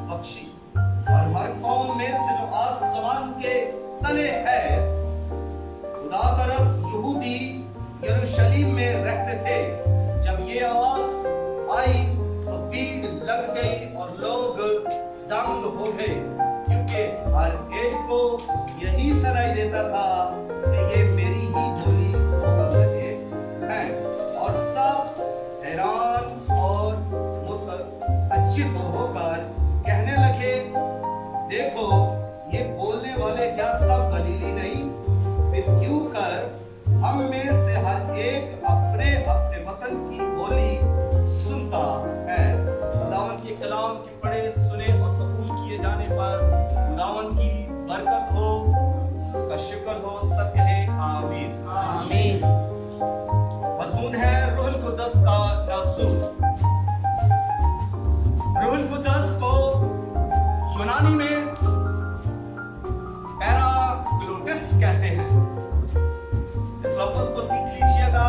बख्शी और हर कौम में से जो आसमान के तले है, खुदा तरफ यहूदी यरूशलेम में रहते थे। जब ये आवाज आई तो भीड़ लग गई और लोग दंग हो गए, क्योंकि हर एक को यही सुनाई देता था कि ये मेरी ही बोली बोल रहे हैं। और सब हैरान और मुतअज्जिब होकर कहने लगे, देखो ये बोलने वाले क्या सब गलीली नहीं? फिर क्यों कर हम में से हर एक अपने अपने वतन की बोली सुनता है। खुदावन के कलाम के पढ़े सुने और कबूल किए जाने पर खुदावन की बरकत हो, उसका शुक्र हो, सत्य है। आमीन आमीन। मज़मून है रूहुल कुद्दस का नज़ूल। रूहुल कुद्दस को यूनानी में पैराक्लोटिस कहते हैं। इस लफ्ज़ को सीख लीजिएगा,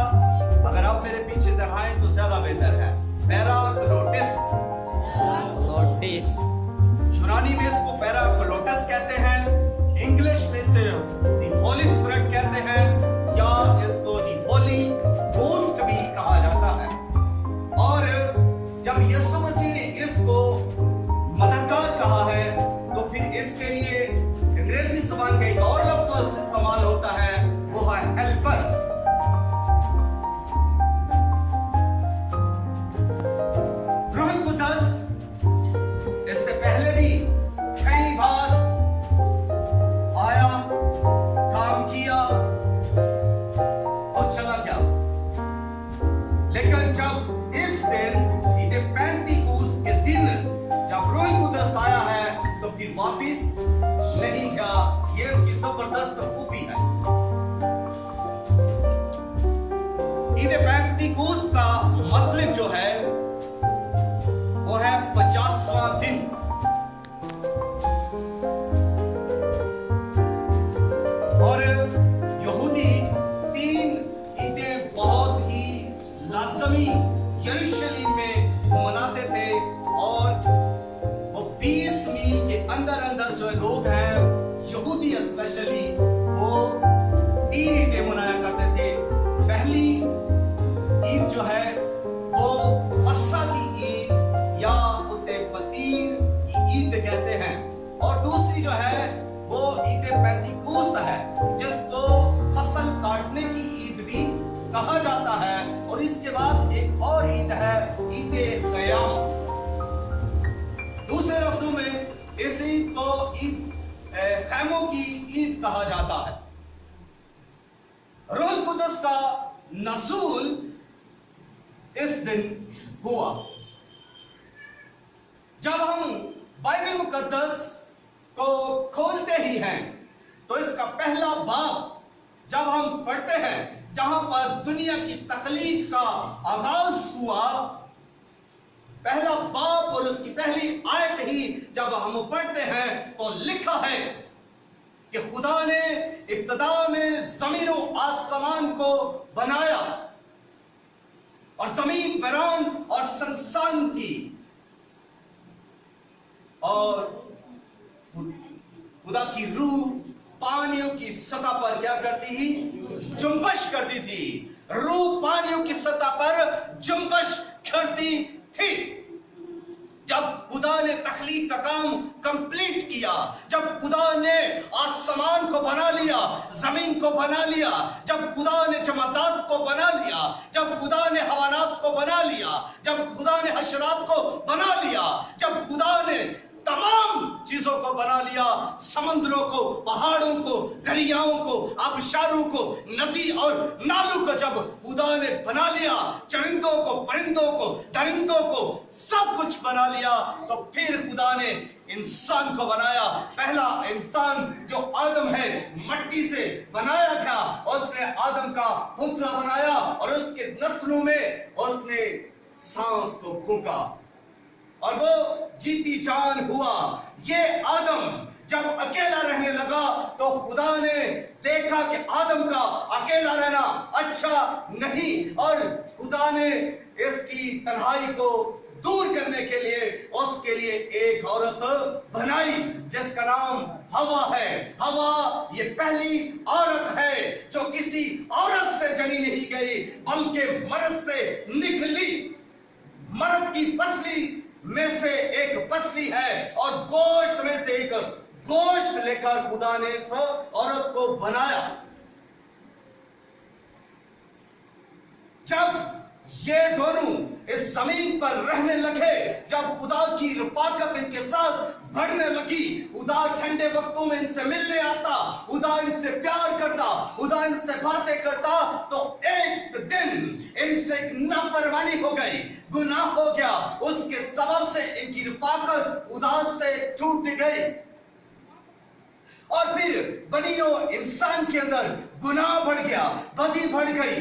अगर आप मेरे पीछे दोहराएं तो ज्यादा बेहतर है। पैराक्लोटिस, यूनानी में इसको पैराक्लोटिस कहते हैं, इंग्लिश में से दी होली स्पिरिट कहते हैं, या इसको दी होली गोस्ट भी कहा जाता है। और जब यीशु मसीह ने इसको मददगार कहा है तो फिर इसके लिए अंग्रेजी ज़बान का एक और लफ्ज़ इस्तेमाल होता है, वो है हेल्पर्स। रूहुल कुद्दस इससे पहले भी कई बार आया, काम किया और चला गया, लेकिन जब इस दिन ईद पेंतिकोस्त के दिन जब रूहुल कुद्दस आया है तो फिर वापिस नहीं गया। ये इसकी जबरदस्त खूबी है। ईद पेंतिकोस्त का मतलब जो है वो है 50वां दिन। और यहूदी 3 ईदें बहुत ही लाजमी यरूशलेम में मनाते थे, और वो 20 मील के अंदर अंदर जो लोग हैं यहूदी स्पेशली, वो 3 ईदें मनाया करते थे। पहली ईद जो है वो फसह की ईद या उसे फतीर की ईद कहते हैं, और दूसरी जो है वो ईद पेंतिकोस्त है, जिसको फसल काटने की ईद भी कहा जाता है। और इसके बाद एक और ईद है, ईद क़यामत। दूसरे लफ्जों में इस ईद को ईद खैमों की ईद कहा जाता है। रूहुल कुद्दस का नज़ूल इस दिन हुआ। जब हम बाइबल मुकद्दस को खोलते ही हैं तो इसका पहला बाब जब हम पढ़ते हैं, जहां पर दुनिया की तख्लीक का आगाज हुआ, पहला बाब और उसकी पहली आयत ही जब हम पढ़ते हैं तो लिखा है कि खुदा ने इब्तिदा में जमीन और आसमान को बनाया, और जमीन वीरान और सुनसान थी, और खुदा की रूह पानियों की सतह पर क्या करती थी? जुम्बश करती थी। रूह पानियों की सतह पर जुम्बश करती थी। जब खुदा ने तख्लीक का काम कंप्लीट किया, जब खुदा ने आसमान को बना लिया, जमीन को बना लिया, जब खुदा ने जमादात को बना लिया, जब खुदा ने हवानात को बना लिया, जब खुदा ने हशरात को बना लिया, जब खुदा ने तमाम चीजों को बना लिया, समंदरों को, पहाड़ों को, दरियाओं को, आबशारों को, नदी और नालों को जब खुदा ने बना लिया, चरिंदों को, परिंदों को, दरिंदों को, सब कुछ बना लिया, तो फिर खुदा ने इंसान को बनाया। पहला इंसान जो आदम है, मट्टी से बनाया गया, उसने आदम का पुतला बनाया और उसके नथनों में उसने सांस को फूंका और वो जीती जान हुआ। ये आदम جب اکیلا رہنے لگا تو خدا نے دیکھا کہ آدم کا اکیلا رہنا اچھا نہیں، اور خدا نے اس کی تنہائی کو دور کرنے کے لیے اس کے لیے ایک عورت بنائی جس کا نام ہوا ہے۔ ہوا یہ پہلی عورت ہے جو کسی عورت سے جنی نہیں گئی بلکہ مرد سے نکلی۔ مرد کی پسلی میں سے ایک پسلی ہے اور گوشت میں سے ایک گوشت لے کر خدا نے اس عورت کو بنایا۔ جب یہ دونوں اس زمین پر رہنے لگے، جب خدا کی رفاقت ان کے ساتھ بڑھنے لگی، خدا ٹھنڈے وقتوں میں ان سے ملنے آتا، خدا ان سے پیار کرتا، خدا ان سے باتیں کرتا، تو ایک دن ان سے ایک نافرمانی ہو گئی، گناہ ہو گیا، اس کے سبب سے ان کی رفاقت خدا سے ٹوٹ گئی، اور پھر بنی و انسان کے اندر گناہ بڑھ گیا، بدی بڑھ گئی،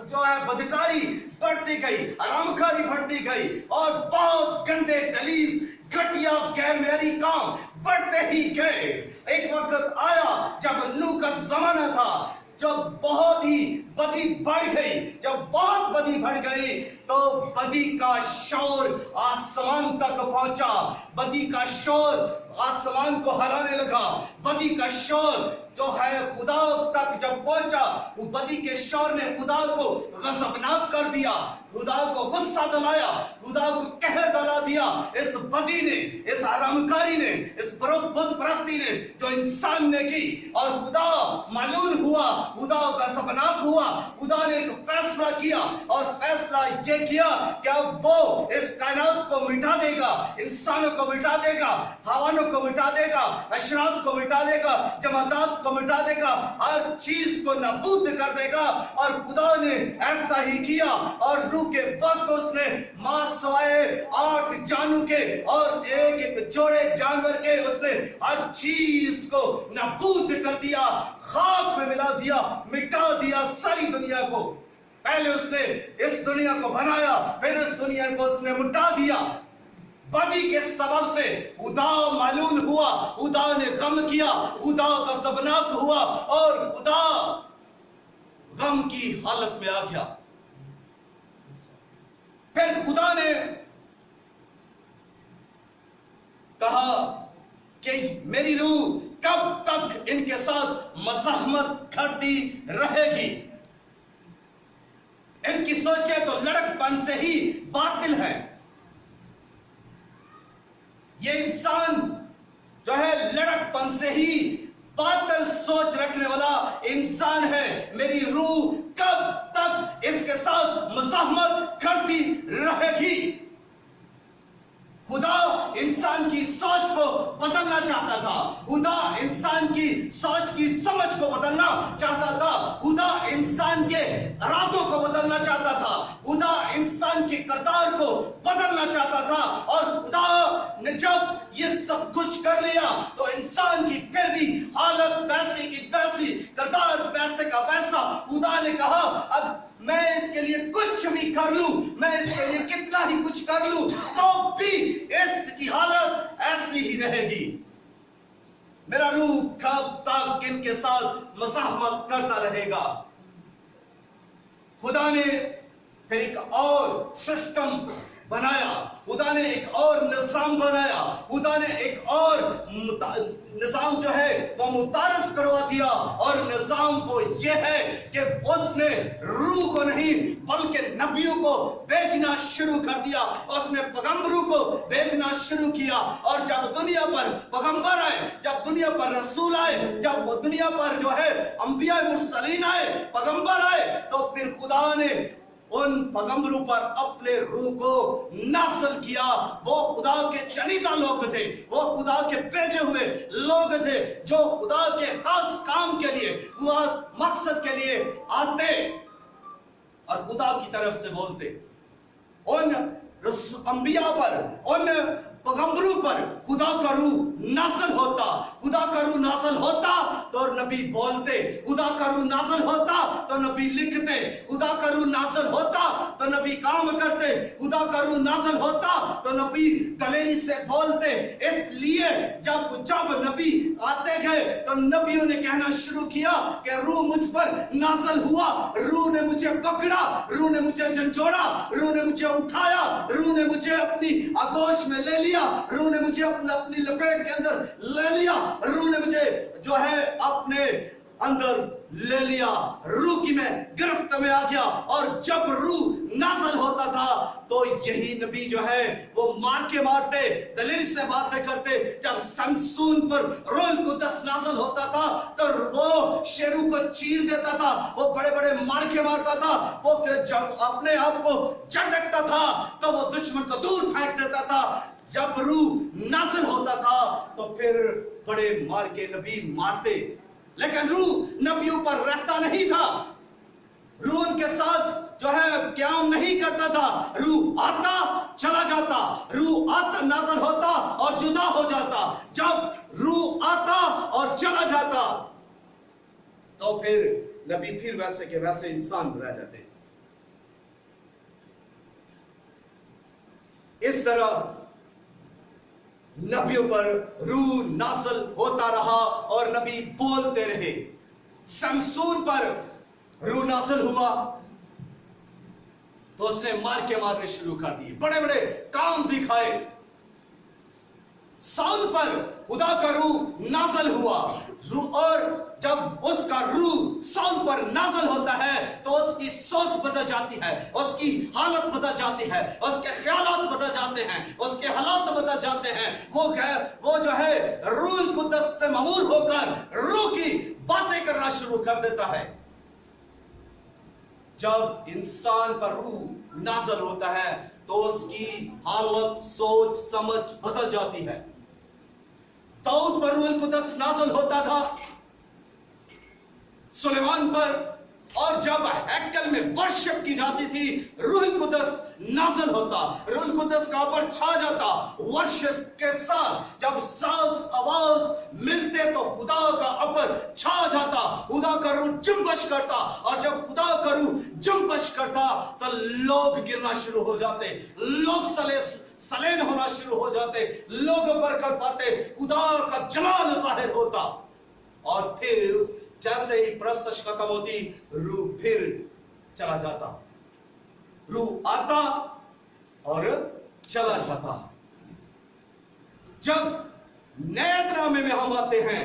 جو ہے بدکاری بڑھتی گئی، حرامکاری بڑھتی گئی، اور بہت گندے دلیز گھٹیا غیر معیاری کام بڑھتے ہی گئے۔ ایک وقت آیا جب نوح کا زمانہ تھا، جب بہت ہی بدی بڑھ گئی، جب بہت بدی بڑھ گئی تو بدی کا شور آسمان تک پہنچا، بدی کا شور آسمان کو ہلانے لگا، بدی کا شور جو ہے خدا تک جب پہنچا، وہ بدی کے شور نے خدا کو غضبناک کر دیا، خدا کو غصہ دلایا، خدا کو قہر دلا دیا۔ اس بدی نے، اس حرامکاری نے، اس بت پرستی نے جو انسان نے کی، اور خدا ملول ہوا، خدا غضبناک ہوا، خدا نے ایک فیصلہ کیا، اور فیصلہ یہ کیا کہ اب وہ اس کائنات کو مٹا دے گا، انسانوں کو مٹا دے گا، حیوانوں کو مٹا دے گا، حشرات کو مٹا دے گا، جمادات کو مٹا دے گا، ہر چیز کو نابود کر دے گا۔ اور خدا نے ایسا ہی کیا، اور روح کے وقت اس نے ماں سوائے 8 جانوں کے اور ایک جوڑے جانور کے اس نے ہر چیز کو نابود کر دیا، خاک میں ملا دیا، مٹا دیا ساری دنیا کو۔ پہلے اس نے اس دنیا کو بنایا، پھر اس دنیا کو اس نے مٹا دیا۔ بدی کے سبب سے خدا ملول ہوا، خدا نے غم کیا، خدا غضبناک ہوا، اور خدا غم کی حالت میں آ گیا۔ پھر خدا نے کہا کہ میری روح کب تک ان کے ساتھ مزاحمت کرتی رہے گی؟ ان کی سوچیں تو لڑک پن سے ہی باطل ہے۔ یہ انسان جو ہے لڑک پن سے ہی باطل سوچ رکھنے والا انسان ہے۔ میری روح کب تک اس کے ساتھ مزاحمت کرتی رہے گی؟ خدا انسان کی سوچ کو بدلنا چاہتا تھا، خدا انسان کی سوچ کی سمجھ کو بدلنا چاہتا تھا، خدا انسان کے ارادوں کو بدلنا چاہتا تھا، خدا انسان کے کردار کو بدلنا چاہتا تھا، اور خدا نے جب یہ سب کچھ کر لیا تو انسان کی پھر بھی حالت ویسی کی ویسی، کردار ویسے کا ویسا۔ خدا نے کہا اب میں اس کے لیے کچھ بھی کر لوں، میں اس کے لیے کتنا ہی کچھ کر لوں تو بھی اس کی حالت ایسی ہی رہے گی۔ میرا روح کب تک ان کے ساتھ مزاحمت کرتا رہے گا؟ خدا نے پھر ایک اور سسٹم بنایا، خدا نے ایک اور نظام بنایا، خدا نے ایک اور نظام جو ہے وہ متعارف کروا دیا، اور نظام وہ یہ ہے کہ اس نے روح کو نہیں بلکہ نبیوں کو بھیجنا شروع کر دیا، اس نے پیغمبروں کو بھیجنا شروع کیا۔ اور جب دنیا پر پیغمبر آئے، جب دنیا پر رسول آئے، جب دنیا پر جو ہے انبیاء مرسلین آئے، پیغمبر آئے، تو پھر خدا نے ان پیغمبروں پر اپنے روح کو نازل کیا۔ وہ خدا کے چنیدہ لوگ تھے، وہ خدا کے بھیجے ہوئے لوگ تھے جو خدا کے خاص کام کے لیے، خاص مقصد کے لیے آتے اور خدا کی طرف سے بولتے۔ ان انبیاء پر، ان पैगंबरों पर खुदा का रूह नाज़िल होता, खुदा का रूह नाज़िल होता तो नबी बोलते, खुदा का रूह नाज़िल होता तो नबी लिखते, खुदा का रूह नाज़िल होता तो नबी काम करते, खुदा का रूह नाज़िल होता तो नबी दलेरी से बोलते। इसलिए जब नबी आते गए तो नबियों ने कहना शुरू किया कि रूह मुझ पर नाज़िल हुआ, रूह ने मुझे पकड़ा, रूह ने मुझे झंझोड़ा, रूह ने मुझे उठाया, रूह ने मुझे अपनी आगोश में ले लिया, रूह ने मुझे अपनी लपेट के अंदर ले लिया, रूह ने मुझे जो है अपने अंदर ले लिया, रूह की मैं गिरफ्त में आ गया। और जब रूह नाज़िल होता था तो यही नबी जो है वो मार के मारते, दलील से बातें करते। जब शमसून पर रूह कुद्दस नाज़िल होता था तो वो शेरू को चीर देता था, वो बड़े बड़े मार के मारता था, वो जब अपने आप को झटकता था तो वो दुश्मन को दूर फेंक देता था। जब रूह नाज़िल होता था तो फिर बड़े मार के नबी मारते, लेकिन रूह नबियों पर रहता नहीं था, रूह उनके साथ जो है क्याम नहीं करता था। रूह आता चला जाता, रूह आता नाज़िल होता और जुदा हो जाता। जब रूह आता और चला जाता तो फिर नबी फिर वैसे के वैसे इंसान रह जाते। इस तरह नबियों पर रूह नाज़िल होता रहा और नबी बोलते रहे। शमसून पर रूह नाज़िल हुआ तो उसने मार के मारने शुरू कर दिए, बड़े बड़े काम दिखाए। साउल पर खुदा का रूह नाज़िल हुआ और जब उसका रूह साउल पर नाज़िल होता है तो उसकी सोच बदल जाती है, उसकी हालत बदल जाती है, उसके ख्यालात बदल जाते हैं, उसके हालात बदल जाते हैं। वो जो है रूह कुद्दस से ममूर होकर रूह की बातें करना शुरू कर देता है। जब इंसान पर रूह नाज़िल होता है तो उसकी हालत, सोच, समझ बदल जाती है। दाऊद पर रूह कुद्दस नाज़िल होता था, सुलेमान पर, और जब हैकल में वर्शिप की जाती थी रूह कुद्दस नाज़िल होता, रूह कुद्दस का ऊपर छा जाता। वर्शिप के साथ जब सांस आवाज मिलते तो खुदा का ऊपर छा जाता, खुदा का रूह जुम्बश करता, और जब खुदा का रूह जुम्बश करता तो लोग गिरना शुरू हो जाते, लोग सलेन होना शुरू हो जाते, लोग बरकत पाते, खुदा का जलाल ज़ाहिर होता। और फिर जैसे ही प्रस्तश खत्म होती रूह फिर चला जाता, रूह आता और चला जाता। जब नए ड्रामे में हम आते हैं,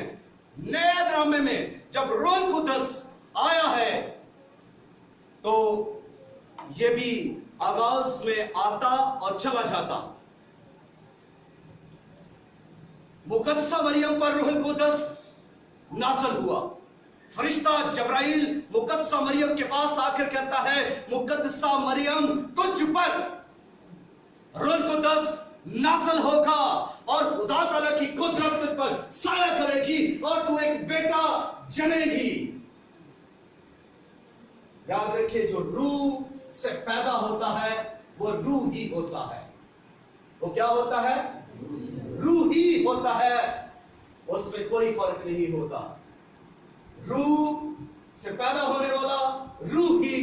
नए ड्रामे में जब रूह कुद्दस आया है तो ये भी आगाज में आता और चला जाता। मुकद्दसा मरियम पर रूह कुद्दस नाज़िल हुआ। फरिश्ता जबराइल मुकद्दसा मरियम के पास आकर कहता है, मुकद्दसा मरियम तुझ पर रूह कुद्दस नाज़िल होगा और खुदा ताला की कुदरत तुझ पर साया करेगी और तू एक बेटा जनेगी। याद रखिए, जो रूह से पैदा होता है वो रूह ही होता है। वो क्या होता है? रूह ही होता है, उसमें कोई फर्क नहीं होता। रूह से पैदा होने वाला रूह ही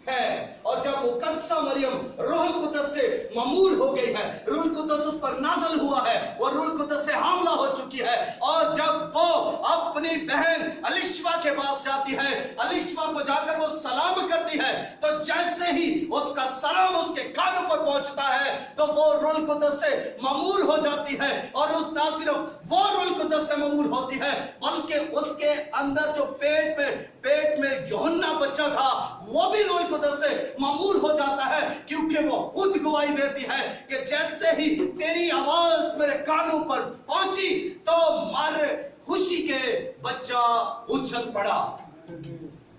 है। और जब मुकद्दसा मरियम रूह कुद्दस से ममूर हो गई है, रूह कुद्दस उस पर नाज़िल हुआ है, वो रूह कुद्दस से हामला हो चुकी है, और जब वो अपनी बहन अलिशबा के पास जाती है, अलिशबा को जाकर वो सलाम करती है, तो जैसे ही उसका सलाम उसके कानों पर पहुंचता है तो वो रूह कुद्दस से ममूर हो जाती है। और उस ना सिर्फ वो रूह कुद्दस से ममूर होती है बल्कि उसके अंदर जो पेट में यूहन्ना बच्चा था वो भी रूह कुद्दस से ममूर हो जाता है, क्योंकि वो खुद गवाही देती है कि जैसे ही तेरी आवाज मेरे कानों पर पहुंची तो मारे खुशी के बच्चा उछल पड़ा।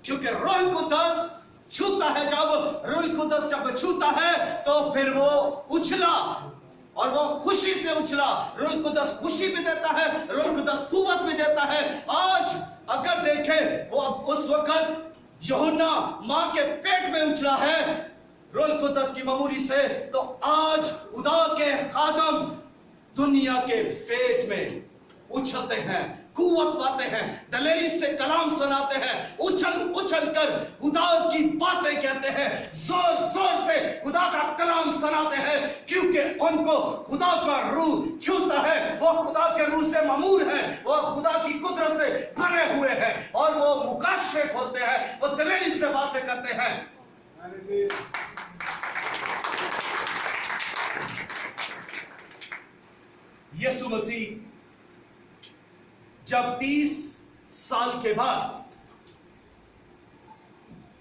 क्योंकि रूह कुद्दस छूता है, जब रूह कुद्दस जब छूता है तो फिर वो उछला और वो खुशी से उछला। रूह कुद्दस खुशी भी देता है, रूह कुद्दस कुव्वत भी देता है। आज अगर देखें वो उस वक्त यूहन्ना मां के पेट में उछला है रूह कुद्दस की ममूरी से, तो आज खुदा के खादम दुनिया के पेट में उछलते हैं, कुव्वत पाते हैं, दलेरी से कलाम सुनाते हैं, उछल उछल कर खुदा की बातें कहते हैं, जोर जोर से खुदा का कलाम सुनाते हैं, क्योंकि उनको खुदा का रूह छूता है, वो खुदा के रूह से ममूर है, वो खुदा की कुदरत से भरे हुए हैं, और वो मुकाशे खोलते हैं, वो दलेरी से बातें करते हैं। यीशु मसीह जब 30 साल के बाद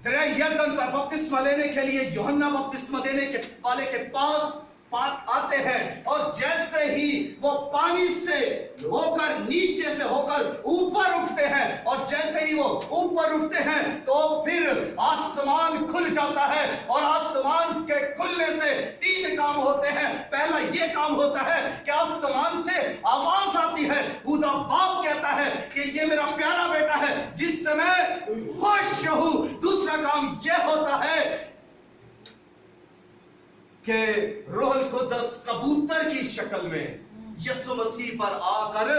दरिया यरदन पर बपतिस्मा लेने के लिए यूहन्ना बपतिस्मा देने के वाले के पास आते हैं, और जैसे ही वो पानी से होकर नीचे से होकर ऊपर उठते हैं, और जैसे ही वो ऊपर उठते हैं तो फिर आसमान खुल जाता है, और आसमान के खुलने से 3 काम होते हैं। पहला ये काम होता है कि आसमान से आवाज आती है, खुदा बाप कहता है कि ये मेरा प्यारा बेटा है जिससे मैं खुश हूं। दूसरा काम ये होता है कि रूह कुद्दस कबूतर की शक्ल में यीशु मसीह पर आकर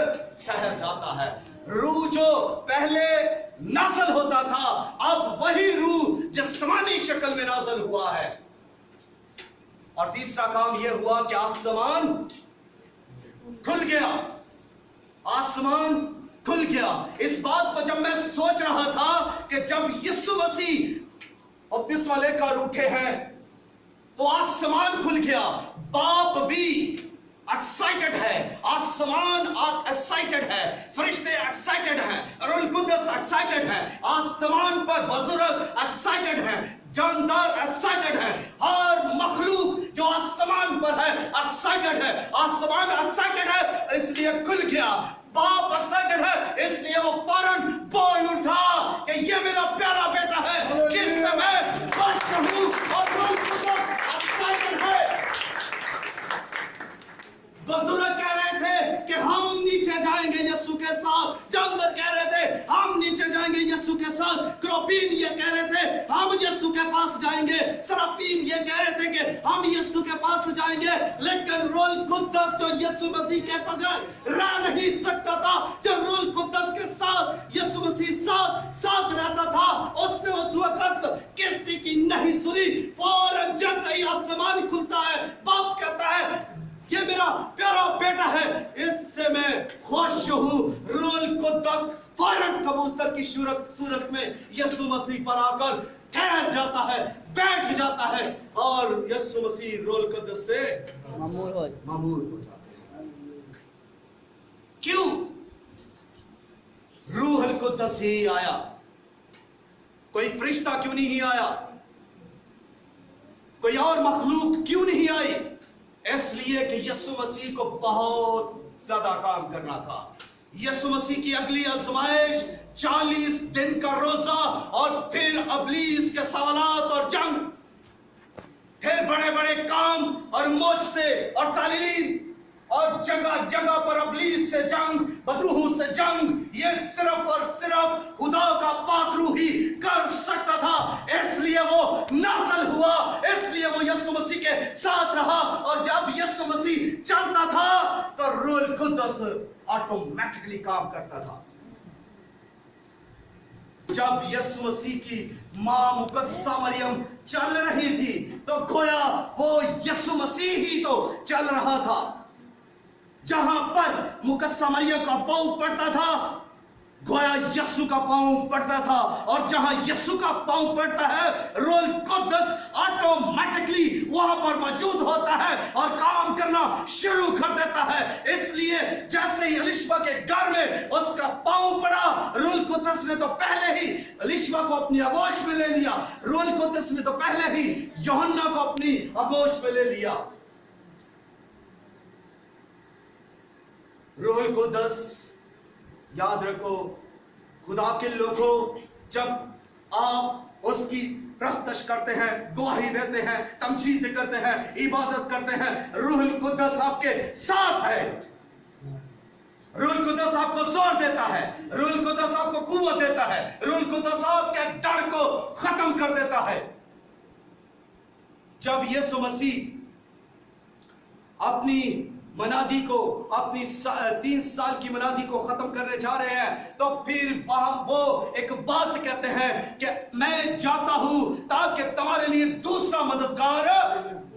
ठहर जाता है। रूह जो पहले नाज़िल होता था, अब वही रूह जिस्मानी शक्ल में नाज़िल हुआ है। और तीसरा काम यह हुआ कि आसमान खुल गया, आसमान खुल गया। इस बात को जब मैं सोच रहा था कि जब यीशु मसीह बपतिस्मा लेकर उठे हैं तो आसमान खुल गया, बाप भी एक्साइटेड है, आसमान एक्साइटेड है, फरिश्ते एक्साइटेड हैं, रूह कुद्दस एक्साइटेड है, आसमान पर बुजुर्ग एक्साइटेड है, जानदार एक्साइटेड है, हर मखलूक जो आसमान पर है एक्साइटेड है। आसमान एक्साइटेड है इसलिए खुल गया, बाप एक्साइटेड है इसलिए वो फौरन बोल उठा कि ये मेरा प्यारा बेटा है जिससे मैं खुश हूं, और रूह कुद्दस एक्साइटेड है। बुजुर्ग कह रहे थे कि हम नीचे जाएंगे यीशु के साथ, जानदार कह रहे थे हम नीचे जाएंगे यीशु के साथ, क्रोपीन ये कह रहे थे हम यीशु के पास जाएंगे, सराफीन ये कह रहे थे कि हम यीशु के पास जाएंगे, लेकिन रूह कुद्दस जो यीशु मसीह के बगैर रह नहीं सकता था, जब रूह कुद्दस के साथ यीशु मसीह साथ रहता था, उसने उस वक्त किसी की नहीं सुनी। फौरन जैसे ही आसमान खुलता है, बाप कहता है ये मेरा प्यारा बेटा है इससे मैं खुश हूं। रूह कुद्दस फौरन कबूतर की सूरत में यीशु मसीह पर आकर ठहर जाता है, बैठ जाता है, और यीशु मसीह रूह कुद्दस से मामूर हो जाते हैं। क्यों? रूह कुद्दस ही आया, कोई फरिश्ता क्यों नहीं आया, कोई और मखलूक क्यों नहीं आई? इसलिए कि यीशु मसीह को बहुत ज्यादा काम करना था। यीशु मसीह की अगली आजमाइश 40 दिन का रोजा, और फिर इब्लीस के सवालात और जंग, फिर बड़े बड़े काम और मोजज़े और तालीम, और जगह जगह पर इब्लीस से जंग, बदरूहों से जंग। ये सिर्फ और सिर्फ खुदा का पाक रूह ही कर सकता था, इसलिए वो नाज़िल हुआ, इसलिए वो यीशु मसीह के साथ रहा। और जब यीशु मसीह चलता था तो रूह कुद्दस ऑटोमेटिकली काम करता था। जब यीशु मसीह की मां मुकद्दसा मरियम चल रही थी तो गोया वो यीशु मसीह ही तो चल रहा था। जहां पर मुकद्दसा मरियम का पांव पड़ता था, गोया यीशु का पांव पड़ता था, और जहां यीशु का पांव पड़ता है, रूह कुद्दस ऑटोमेटिकली वहां पर मौजूद होता है और काम करना शुरू कर देता है। इसलिए जैसे ही एलिशबा के घर में उसका पांव पड़ा, रूह कुद्दस ने तो पहले ही एलिशबा को अपनी आगोश में ले लिया, रूह कुद्दस ने तो पहले ही यूहन्ना को अपनी आगोश में ले लिया। रूह कुद्दस, याद रखो खुदा के लोगों, जब आप उसकी प्रस्तश करते हैं, गवाही देते हैं, तमजीद करते हैं, इबादत करते हैं, रूह कुद्दस आपके साथ है। रूह कुद्दस आपको जोर देता है, रूह कुद्दस आपको कुव्वत देता है, रूह कुद्दस आपके डर को खत्म कर देता है। जब यीशु मसीह अपनी منادی کو اپنی 3 سال کی منادی کو ختم کرنے جا رہے ہیں، تو پھر وہ ایک بات کہتے ہیں کہ میں جاتا ہوں تاکہ تمہارے لیے دوسرا مددگار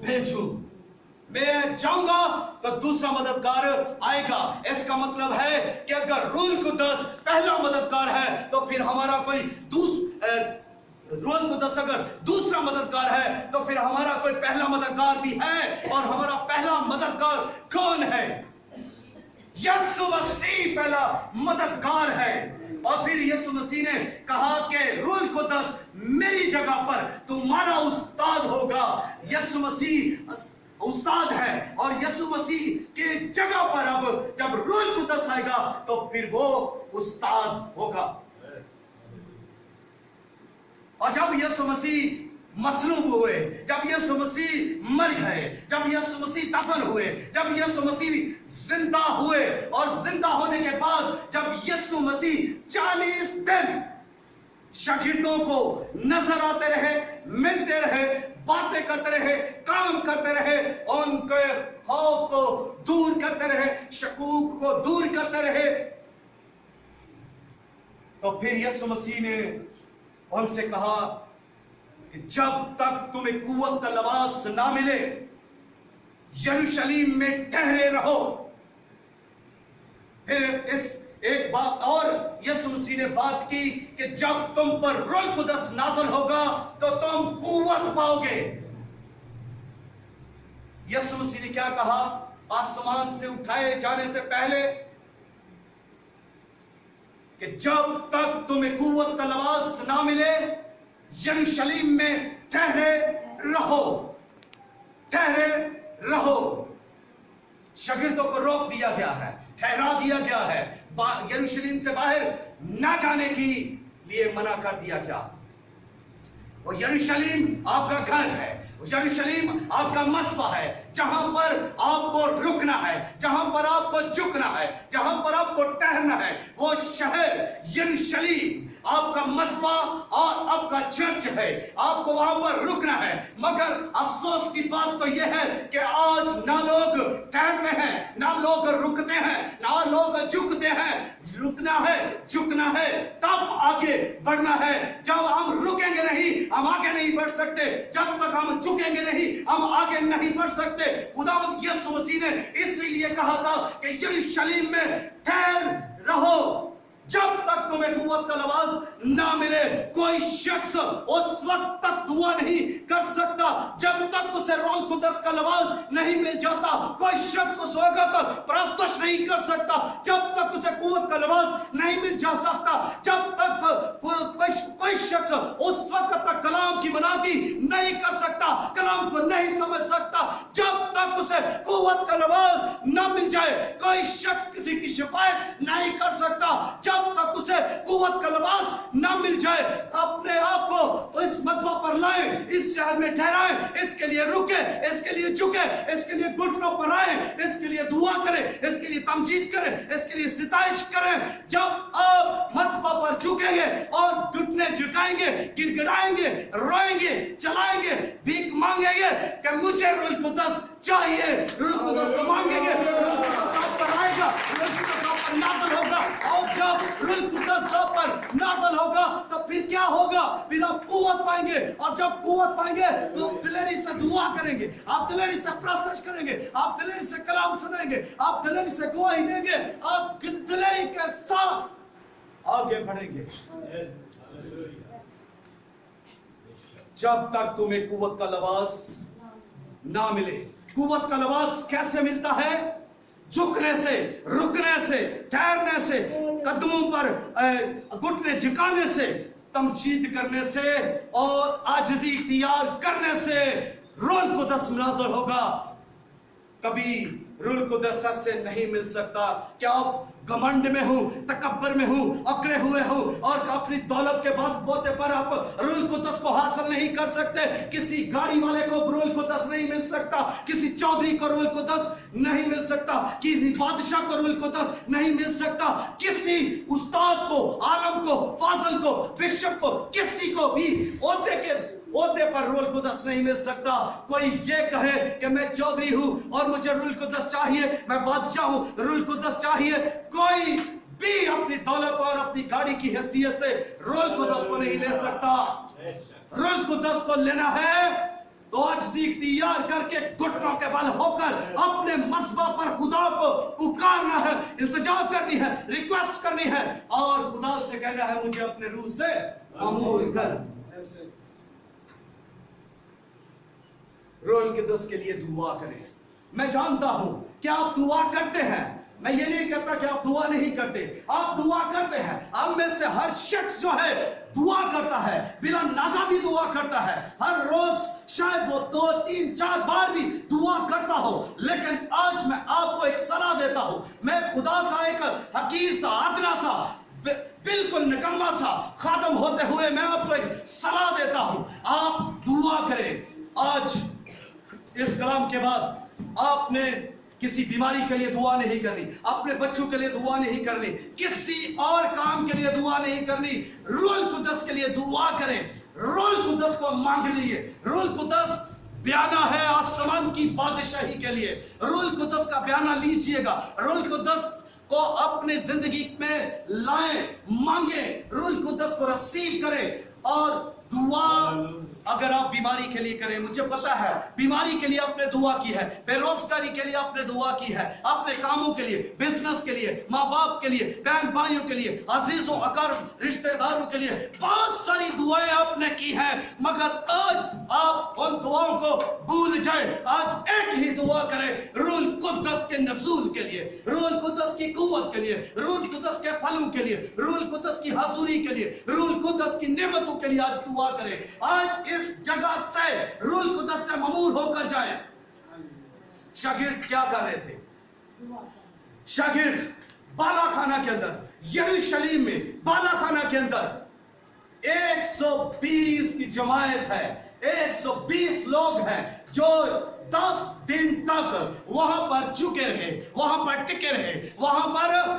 بھیجوں۔ میں جاؤں گا تو دوسرا مددگار آئے گا۔ اس کا مطلب ہے کہ اگر روح القدس پہلا مددگار ہے تو پھر ہمارا کوئی روح القدس اگر دوسرا مددگار ہے تو پھر ہمارا کوئی پہلا مددگار بھی ہے، اور ہمارا پہلا مددگار کون ہے؟ یسوع مسیح پہلا مددگار ہے۔ اور پھر یسوع مسیح نے کہا کہ روح القدس میری جگہ پر تمہارا استاد ہوگا۔ یسوع مسیح استاد ہے، اور یسوع مسیح کے جگہ پر اب جب روح القدس آئے گا تو پھر وہ استاد ہوگا۔ اور جب یسوع مسیح مصلوب ہوئے، جب یسوع مسیح مر گئے، جب یسوع مسیح دفن ہوئے، جب یسوع مسیح زندہ ہوئے، اور زندہ ہونے کے بعد جب یسوع مسیح 40 دن شاگردوں کو نظر آتے رہے، ملتے رہے، باتیں کرتے رہے، کام کرتے رہے، ان کے خوف کو دور کرتے رہے، شکوک کو دور کرتے رہے، تو پھر یسوع مسیح نے ان سے کہا کہ جب تک تمہیں قوت کا لباس نہ ملے یروشلم میں ٹھہرے رہو۔ پھر اس ایک بات اور یسوع مسیح نے بات کی کہ جب تم پر روح القدس نازل ہوگا تو تم قوت پاؤ گے۔ یسوع مسیح نے کیا کہا آسمان سے اٹھائے جانے سے پہلے؟ کہ جب تک تمہیں قوت کا لباس نہ ملے یروشلم میں ٹھہرے رہو، ٹھہرے رہو۔ شاگردوں کو روک دیا گیا ہے، ٹھہرا دیا گیا ہے، یروشلم سے باہر نہ جانے کی لیے منع کر دیا گیا۔ وہ یروشلم آپ کا گھر ہے، یروشلم آپ کا مصباح ہے، جہاں پر آپ کو رکنا ہے، جہاں پر آپ کو جھکنا ہے، جہاں پر آپ کو ٹھہرنا ہے۔ وہ شہر یروشلم آپ کا مصباح اور آپ کا چرچ ہے، آپ کو وہاں پر رکنا ہے۔ مگر افسوس کی بات تو یہ ہے کہ آج نہ لوگ ٹھہرتے ہیں، نہ لوگ رکتے ہیں، نہ لوگ جھکتے ہیں۔ رکنا ہے، جھکنا ہے، تب آگے بڑھنا ہے۔ جب ہم رکیں گے نہیں ہم آگے نہیں بڑھ سکتے، جب تک ہم جھکیں گے نہیں ہم آگے نہیں بڑھ سکتے۔ خداوند یسوع مسیح نے اسی لیے کہا تھا کہ یروشلم میں ٹھہر رہو جب تک تمہیں قوت کا لباس نہ ملے۔ کوئی شخص اس وقت تک دعا نہیں کر سکتا جب تک اسے روح القدس کا لباس نہیں مل جاتا۔ کوئی شخص اس وقت پرستش نہیں کر سکتا جب تک اسے قوت کا لباس نہیں مل جا سکتا۔ جب تک کوئی شخص اس وقت تک کلام کی منادی نہیں کر سکتا، کلام کو نہیں سمجھ سکتا جب تک اسے قوت کا لباس نہ مل جائے۔ کوئی شخص کسی کی شفاعت نہیں کر سکتا جب تک اسے قوت کا لباس نہ مل جائے۔ اپنے آپ کو اس مذہب پر لائیں، اس شہر میں ٹھہرائیں، اس کے لیے رکے، اس کے لیے جھکے، اس کے لیے گھٹنوں پر آئیں، اس کے لیے دعا کریں، اس کے لیے تمجید کریں، اس کے لیے ستائش کریں۔ جب آپ مذہب پر جھکیں گے اور گھٹنے جھکائیں گے، گڑگڑائیں گے، روئیں گے، چلائیں گے، بھیک مانگیں گے کہ مجھے روح القدس چاہیے، روح القدس کو مانگیں گے، روح القدس آپ پر آئے گا، روح القدس آپ پر نازل ہوگا۔ اور جب روح القدس آپ پر نازل ہوگا تو پھر کیا ہوگا؟ پھر آپ قوت پائیں گے، اور جب قوت پائیں گے تو دلیری سے دعا کریں گے، آپ دلیری سے پرستش کریں گے، آپ دلیری سے کلام سنیں گے، آپ دلیری سے گواہی دیں گے، آپ دلیری کے ساتھ آگے بڑھیں گے۔ جب تک تمہیں قوت کا لباس نہ ملے۔ قوت کا لباس کیسے ملتا ہے؟ جھکنے سے، رکنے سے، ٹھہرنے سے، قدموں پر گھٹنے جھکانے سے، تمجید کرنے سے اور عاجزی اختیار کرنے سے روح القدس نازل ہوگا۔ کبھی روح القدس سے نہیں مل سکتا کہ آپ گھمنڈ میں ہوں، تکبر میں ہوں، اکڑے ہوئے ہوں اور اپنی دولت کے بعد بوتے پر آپ روح القدس کو حاصل نہیں کر سکتے۔ کسی گاڑی والے کو روح القدس نہیں مل سکتا، کسی چودھری کو روح القدس نہیں مل سکتا، کسی بادشاہ کو روح القدس نہیں مل سکتا، کسی استاد کو، عالم کو، فاضل کو، بشپ کو، کسی کو بھی عہدے کے عہدے پر روح القدس نہیں مل سکتا. کوئی یہ کہے کہ میں چودھری ہوں اور مجھے روح القدس چاہیے, میں بادشاہ ہوں, روح القدس چاہیے, کوئی بھی اپنی دولت اور اپنی گاڑی کی حیثیت سے روح القدس کو نہیں لے سکتا. روح القدس کو لینا ہے تو عاجزی اختیار کر کے گھٹنوں کے بل ہو کر اپنے مذبح پر خدا کو پکارنا ہے, التجا کرنی ہے, ریکویسٹ کرنی ہے اور خدا سے کہنا ہے مجھے اپنے روح سے معمور کر. روح القدس کے لیے دعا کریں. میں جانتا ہوں کہ آپ دعا کرتے ہیں, میں یہ نہیں کہتا کہ آپ دعا نہیں کرتے, آپ دعا کرتے ہیں. آپ میں سے ہر شخص جو ہے دعا کرتا ہے, بلا ناگا بھی دعا کرتا ہے, ہر روز شاید وہ 2 3 4 بار بھی دعا کرتا ہو. لیکن آج میں آپ کو ایک صلاح دیتا ہوں, میں خدا کا ایک حقیر سا, ادنا سا, بالکل نکما سا خادم ہوتے ہوئے میں آپ کو ایک صلاح دیتا ہوں, آپ دعا کریں. آج اس کلام کے بعد آپ نے کسی بیماری کے لیے دعا نہیں کرنی, اپنے بچوں کے لیے دعا نہیں کرنی, کسی اور کام کے لیے دعا نہیں کرنی. روح القدس کے لیے دعا کریں, روح القدس کو مانگ لیجیے. روح القدس بیانہ ہے آسمان کی بادشاہی کے لیے, روح القدس کا بیانہ لیجیے گا. روح القدس کو اپنے زندگی میں لائیں, مانگیں, روح القدس کو رسیو کریں. اور دعا اگر آپ بیماری کے لیے کریں, مجھے پتا ہے بیماری کے لیے آپ نے دعا کی ہے, بے روزگاری کے لیے آپ نے دعا کی ہے, اپنے کاموں کے لیے, بزنس کے لیے, ماں باپ کے لیے, بہن بھائیوں کے لیے, عزیز و اقارب رشتہ داروں کے لیے بہت ساری دعائیں آپ نے کی ہیں. مگر آج آپ ان دعاؤں کو بھول جائیں. آج ایک ہی دعا کریں, روح القدس کے نزول کے لیے, روح القدس کی قوت کے لیے, روح القدس کے پھلوں کے لیے, روح القدس کی حضوری کے لیے, روح القدس کی نعمتوں کے لیے آج دعا کریں. آج اس جگہ سے روح القدس سے ممور ہو کر جائیں. شاگرد کیا کر رہے تھے؟ شاگرد بالا خانہ کے اندر, یروشلم میں بالا خانہ کے اندر 120 کی جماعت ہے, 120 لوگ ہیں جو 10 دن تک وہاں پر جھکے رہے, وہاں پر ٹکے رہے, وہاں پر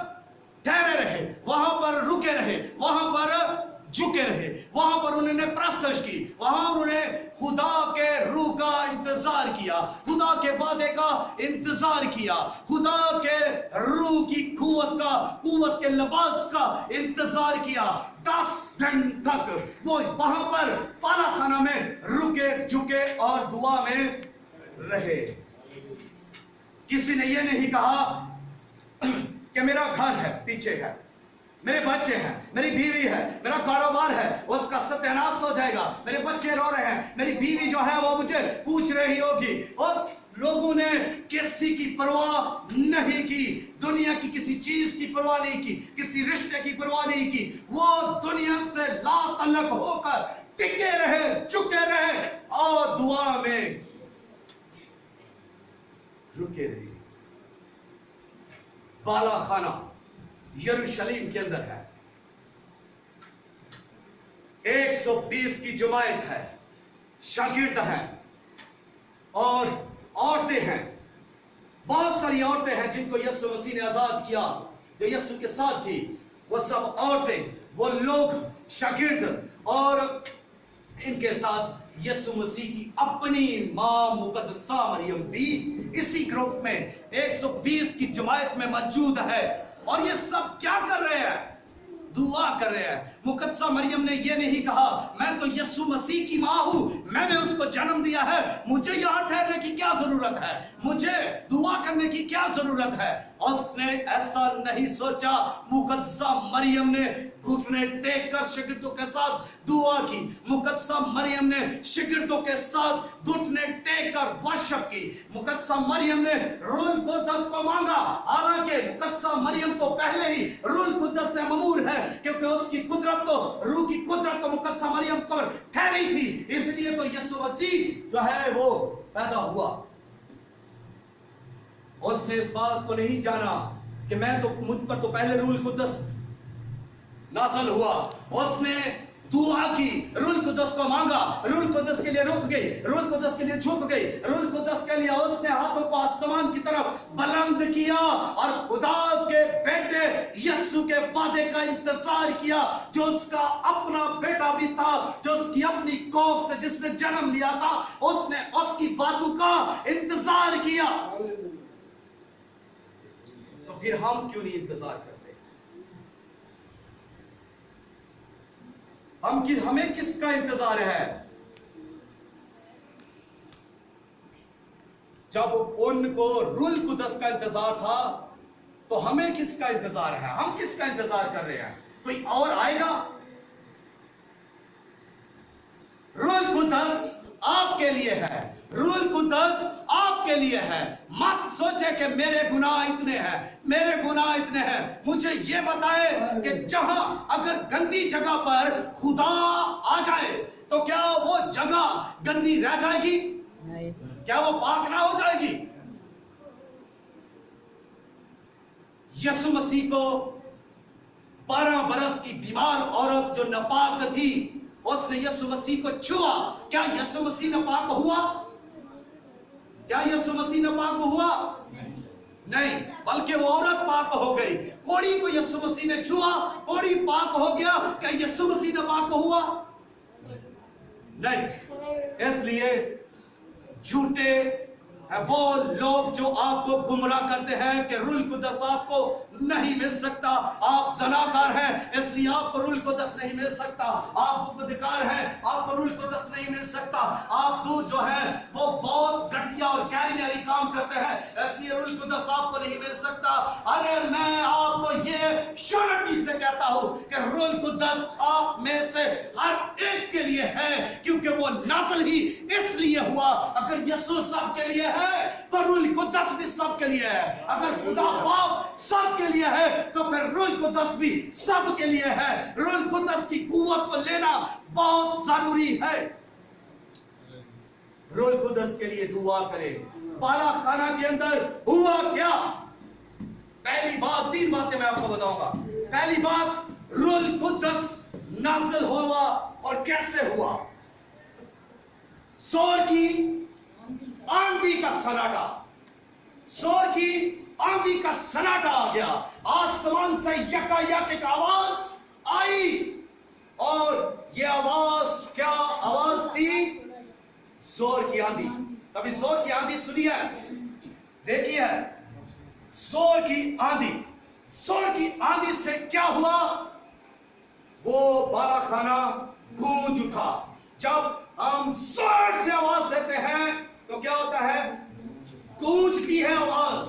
ٹھہرے رہے, وہاں پر رکے رہے, وہاں پر جھکے رہے, وہاں پر انہوں نے پرستش کی, وہاں انہوں نے خدا کے روح کا انتظار کیا, خدا کے وعدے کا انتظار کیا, خدا کے روح کی قوت کا, قوت کے لباس کا انتظار کیا. 10 دن تک وہ وہاں پر بالا خانہ میں رکے, جھکے اور دعا میں رہے. کسی نے یہ نہیں کہا کہ میرا گھر ہے پیچھے ہے, میرے بچے ہیں, میری بیوی ہے, میرا کاروبار ہے, اس کا ستیاناش ہو جائے گا, میرے بچے رو رہے ہیں, میری بیوی جو ہے وہ مجھے پوچھ رہی ہوگی. اس لوگوں نے کسی کی پرواہ نہیں کی, دنیا کی کسی چیز کی پرواہ نہیں کی, کسی رشتے کی پرواہ نہیں کی. وہ دنیا سے لا تعلق ہو کر ٹکے رہے, چکے رہے اور دعا میں رکے رہے. بالا خانہ یروشلم کے اندر ہے, 120 کی جماعت ہے, شاگرد ہیں اور عورتیں ہیں, بہت ساری عورتیں ہیں جن کو یسوع مسیح نے آزاد کیا, جو یسوع کے ساتھ تھی. وہ سب عورتیں, وہ لوگ شاگرد, اور ان کے ساتھ یسوع مسیح کی اپنی ماں مقدسہ مریم بھی اسی گروپ میں 120 کی جماعت میں موجود ہے. اور یہ سب کیا کر رہے ہیں؟ دعا کر رہے ہیں. مقدسہ مریم نے یہ نہیں کہا میں تو یسوع مسیح کی ماں ہوں, میں نے اس کو جنم دیا ہے, مجھے یہاں ٹھہرنے کی کیا ضرورت ہے, مجھے دعا کرنے کی کیا ضرورت ہے. اس نے ایسا نہیں سوچا. مقدسہ مریم نے گھٹنے ٹیک کر شاگردوں کے ساتھ دعا کی. مقدسہ مریم نے شاگردوں کے ساتھ گھٹنے ٹیک کر ورشپ کی. مقدسہ مریم نے روح القدس کو مانگا, حالانکہ مقدسہ مریم تو پہلے ہی روح القدس سے ممور ہے, کیونکہ اس کی قدرت تو, روح کی قدرت تو مقدسہ مریم پر ٹھہری تھی. اس لیے تو یسوع مسیح جو ہے وہ پیدا ہوا. اس نے اس بات کو نہیں جانا کہ مجھ پر تو پہلے روح القدس نازل ہوا. اس نے दुआ की, रूल कुदस को मांगा, रूल कुदस के लिए रुक गई, रूल कुदस के लिए झुक गई, रूल कुदस के लिए उसने हाथों को आसमान की तरफ बुलंद किया और खुदा के बेटे यीशु के वादे का इंतजार किया, जो उसका अपना बेटा भी था, जो उसकी अपनी कोख से जिसने जन्म लिया था, उसने उसकी बातों का इंतजार किया। तो फिर हम क्यों नहीं इंतजार करते? हमें किसका इंतजार है? जब उनको रूल कुदस का इंतजार था, तो हमें किसका इंतजार है? हम किसका इंतजार कर रहे हैं? कोई और आएगा? रूल कुदस आपके लिए है, रूल कुदस आपके लिए है। मत सोचे कि मेरे गुनाह इतने हैं, मेरे गुनाह इतने हैं। मुझे ये बताए कि जहां अगर गंदी जगह पर खुदा आ जाए तो क्या वो जगह गंदी रह जाएगी? नहीं। क्या वो पाक ना हो जाएगी? यीशु मसीह को 12 बरस की बीमार औरत जो नापाक थी, उसने यीशु मसीह को छुआ। क्या यीशु मसीह नापाक हुआ? क्या यीशु मसीह नापाक हुआ? नहीं, बल्कि वो औरत पाक हो गई। कोड़ी को यीशु मसीह ने छुआ, कोड़ी पाक हो गया। क्या यीशु मसीह नापाक हुआ? नहीं। इसलिए झूठे वो लोग जो आपको गुमराह करते हैं कि रूल कुदस आपको नहीं मिल सकता, आप जनाकार हैं इसलिए आपको रूल कुदस नहीं मिल सकता, आप उपधिकार हैं आपको रूल कुदस नहीं मिल सकता, आप तो जो है वो बहुत घटिया और गैर काम करते हैं इसलिए रूल कुदस आपको नहीं मिल सकता। अरे मैं आपको ये श्योरिटी से कहता हूं कि रूल कुदस आप में से हर एक के लिए है, क्योंकि वो नाज़िल ही इसलिए हुआ। अगर यीशु सबके लिए है तो रूल कुदस भी सबके लिए है। अगर खुदा बाप सबके लिए है तो फिर रूल कुदस भी सबके लिए है। रूल कुदस की कुव्वत को लेना बहुत जरूरी है। रूल कुदस के लिए दुआ करें। बाला खाना के अंदर हुआ क्या? पहली बात, 3 बातें मैं आपको बताऊंगा। पहली बात, रूल कुदस नाज़िल हुआ और कैसे हुआ? जोर की आंधी का सन्नाटा, जोर की आंधी का सन्नाटा आ गया। आसमान से यकायक एक आवाज आई और ये आवाज क्या आवाज थी? जोर की आंधी। कभी जोर की आंधी सुनी है? देखी है? जोर की आंधी। जोर की आंधी से क्या हुआ? वो बाला खाना गूंज उठा। जब हम जोर से आवाज देते हैं तो क्या होता है? गूंजती है आवाज।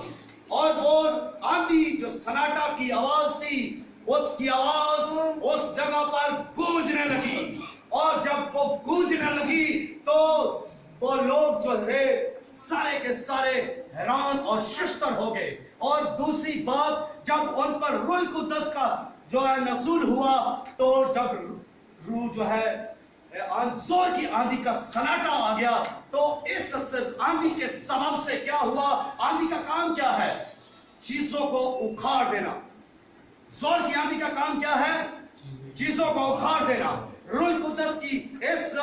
और वो आंधी जो सन्नाटा की आवाज थी, उसकी आवाज उस जगह पर गूंजने लगी। और जब वो गूंजने लगी तो वो लोग जो थे सारे के सारे हैरान और शिष्टर हो गए। और दूसरी बात, जब उन पर रूल कुदस का जो है नज़ूल हुआ, तो जब रूह जो है जोर की आंधी का सन्नाटा आ गया, तो इस आंधी के सबब से क्या हुआ? आंधी का काम क्या है? चीजों को उखाड़ देना। जोर की आंधी का काम क्या है? चीजों को उखाड़ देना। रूह कुदस की इस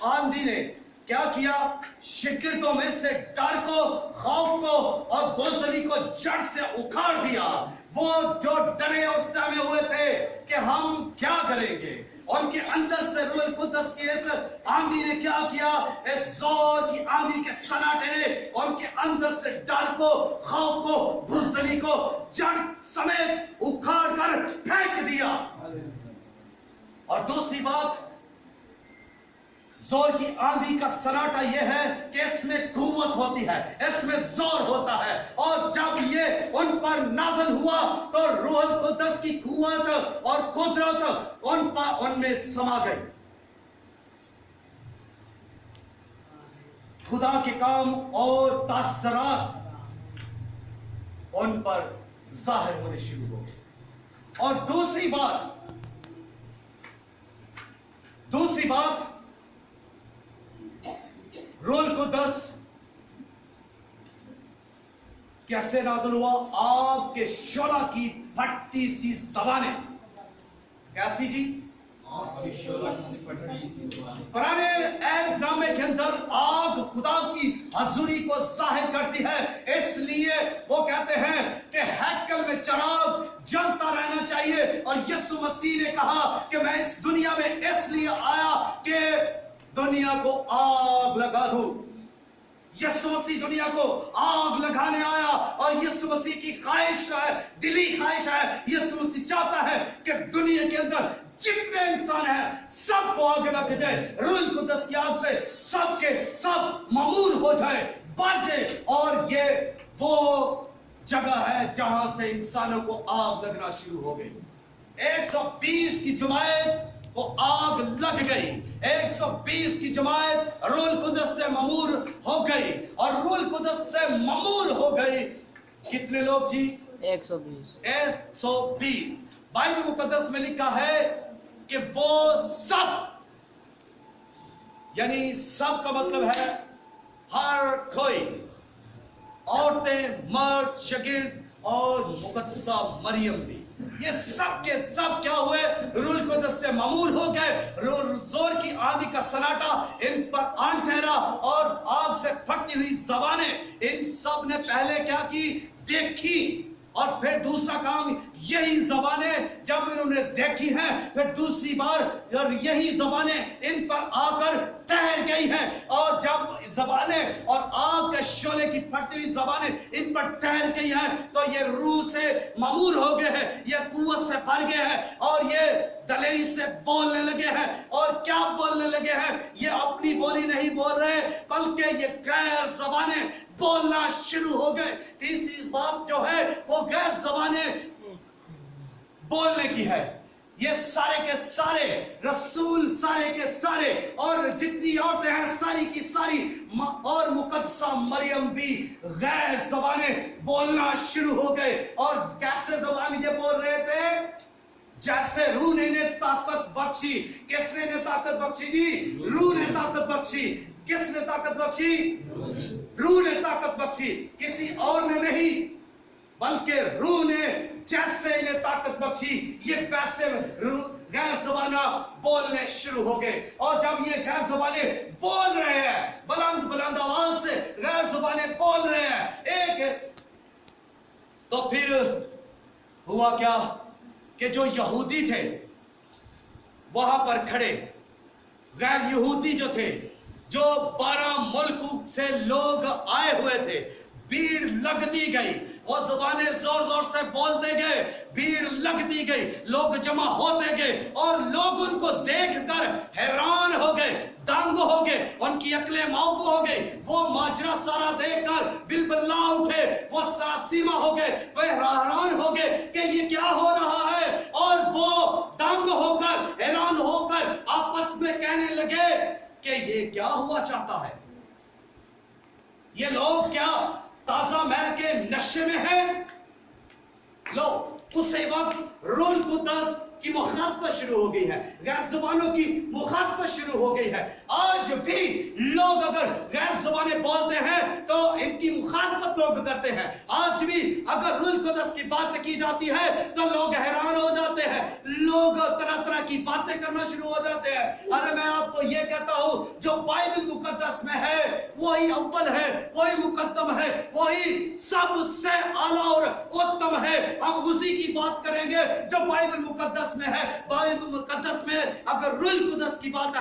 आंधी ने क्या किया? शिकरतों में से डर को, खौफ को और बुज़दिली को जड़ से उखाड़ दिया। वो जो डरे और सहमे हुए थे कि हम क्या करेंगे, उनके अंदर से रूह कुदस की इस आंधी ने क्या किया? इस जोर की आंधी के सन्नाटे ने उनके अंदर से डर को, खौफ को, बुज़दिली को जड़ समेत उखाड़ कर फेंक दिया। और दूसरी बात, जोर की आंधी का सन्नाटा यह है कि इसमें कुव्वत होती है, इसमें जोर होता है। और जब ये उन पर नाज़िल हुआ तो रूह कुदस की कुव्वत और कुदरत उनमें समा गई। खुदा के काम और तासरात उन पर जाहिर होने शुरू हो गए। और दूसरी बात, रूह कुदस कैसे नाज़िल हुआ? आपके शोला की फटती सी ज़बानें। कैसी जी? पुराने ऐहद नामे के अंदर आग खुदा की हजूरी को जाहिर करती है, इसलिए वो कहते हैं कि हैकल में चिराग जलता रहना चाहिए। और यीशु मसीह ने कहा कि मैं इस दुनिया में इसलिए आया कि दुनिया को आग लगा दूं। यीशु मसीह दुनिया को आग लगाने आया, और यीशु मसीह की ख्वाहिश है, दिली ख्वाहिश है, यीशु मसीह चाहता है कि दुनिया के अंदर जितने इंसान हैं सबको आग लग जाए, रूह कुद्दस की आग से सबके सब ममूर हो जाए, बढ़ जाए। और ये वो जगह है जहां से इंसानों को आग लगना शुरू हो गई। 120 की जमात वो आग लग गई, 120 की जमात रूह कुद्दस से ममूर हो गई। और रूह कुद्दस से ममूर हो गई कितने लोग जी? 120। 120। बाइबल मुकद्दस में लिखा है कि वो सब, यानी सब का मतलब है हर कोई, औरतें, मर्द, शागिर्द और मुकद्दसा मरियम भी, ये सब के सब क्या हुए? रूह कुद्दस से ममूर हो गए। जोर की आंधी का सन्नाटा इन पर आन ठहरा, और आग से फटती हुई जबानें इन सब ने पहले क्या की? देखी। और फिर दूसरा काम, यही जबानें जब इन्होंने देखी हैं, फिर दूसरी बार और यही जबानें इन पर आकर ठहर गई हैं। और जब जबानें और आग के शोले की फटती हुई जबानें इन पर ठहर गई हैं, तो ये रूह से ममूर हो गए हैं, ये कुव्वत से भर गए हैं, और ये दलेरी से बोलने लगे हैं। और क्या बोलने लगे हैं? ये अपनी बोली नहीं बोल रहे, बल्कि ये गैर जबानें बोलना शुरू हो गए। तीसरी बात जो है वो गैर जबानें बोलने की है। ये सारे के सारे रसूल, सारे के सारे, और जितनी औरतें हैं सारी की सारी, और मुकद्दसा मरियम भी गैर जबानें बोलना शुरू हो गए। और कैसे जबान ये बोल रहे थे? जैसे रूह ने इन्हें ताकत बख्शी। किसने इन्हें ताकत बख्शी जी? रूह ने ताकत बख्शी। किसने ताकत बख्शी? रूह ने ताकत बख्शी, किसी और ने नहीं, बल्कि रूह ने जैसे इन्हें ताकत बख्शी, ये वैसे गैर ज़बाना बोलने शुरू हो गए। और जब ये गैर ज़बाने बोल रहे हैं, बुलंद बुलंद आवाज से गैर ज़बाने बोल रहे हैं एक, तो फिर हुआ क्या कि जो यहूदी थे वहां पर खड़े, गैर यहूदी जो थे, जो 12 मुल्क से लोग आए हुए थे, भीड़ लग दी गई। वो ज़बानें जोर जोर से बोलते गए, भीड़ लगती गई, लोग जमा होते गए, और लोग उनको देखकर हैरान हो गए, दंग हो गए, उनकी अक्लें माऊफ हो गई। वो माजरा सारा देखकर बिलबिला उठे, वो सरासीमा हो गए, वे हैरान हो गए कि ये क्या हो रहा है। और वो दंग होकर, हैरान होकर आपस में कहने लगे कि ये क्या हुआ चाहता है? ये लोग क्या ताजा मैल के नशे में है? लो, उसी वक्त रूह कुद्दस की मुखातबत शुरू हो गई है, गैर ज़बानों की मुखातबत शुरू हो गई है। आज भी लोग अगर गैर ज़बानें बोलते हैं तो इनकी मुखातबत लोग करते हैं। आज भी अगर रूह कुद्दस की बात की जाती है तो लोग हैरान हो जाते हैं, लोग तरह तरह की बातें करना शुरू हो जाते हैं। अरे मैं आपको ये कहता हूं, जो बाइबल मुकद्दस में है वही अव्वल है, वही मुकद्दम है, वही सबसे आला और उत्तम है। हम उसी की बात करेंगे जो बाइबल मुकद्दस में है। बाइबल मुकद्दस में अगर रूह कुद्दस की बात